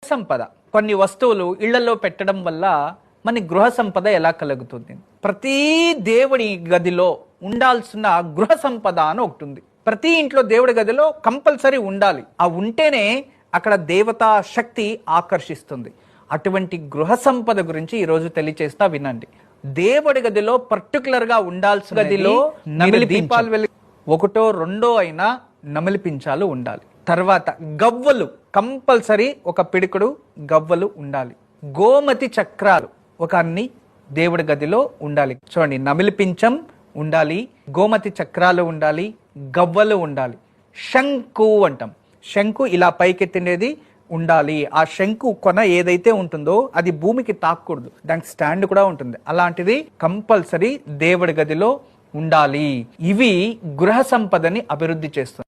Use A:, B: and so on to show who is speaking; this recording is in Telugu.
A: సంపద కొన్ని వస్తువులు ఇళ్లలో పెట్టడం వల్ల మన గృహ సంపద ఎలా కలుగుతుంది? ప్రతి దేవుడి గదిలో ఉండాల్సిన గృహ సంపద అని ఒకటి ఉంది. ప్రతి ఇంట్లో దేవుడి గదిలో కంపల్సరీ ఉండాలి. ఆ ఉంటేనే అక్కడ దేవతా శక్తి ఆకర్షిస్తుంది. అటువంటి గృహ సంపద గురించి ఈ రోజు తెలియచేస్తా, వినండి. దేవుడి గదిలో పర్టికులర్ గా ఉండాల్సిన గదిలో నమిలి దీపాలు వెలిగి ఒకటో రెండో అయినా నమిలి పించాలు ఉండాలి. తర్వాత గవ్వలు కంపల్సరీ, ఒక పిడికుడు గవ్వలు ఉండాలి. గోమతి చక్రాలు ఒక అన్ని దేవుడి గదిలో ఉండాలి. చూడండి, నమిలి పించం ఉండాలి, గోమతి చక్రాలు ఉండాలి, గవ్వలు ఉండాలి. శంకు అంటాం, శంకు ఇలా పైకెత్తినది ఉండాలి. ఆ శంకు కొన ఏదైతే ఉంటుందో అది భూమికి తాకూడదు, దానికి స్టాండ్ కూడా ఉంటుంది. అలాంటిది కంపల్సరీ దేవుడి గదిలో ఉండాలి. ఇవి గృహ సంపదని అభివృద్ధి చేస్తుంది.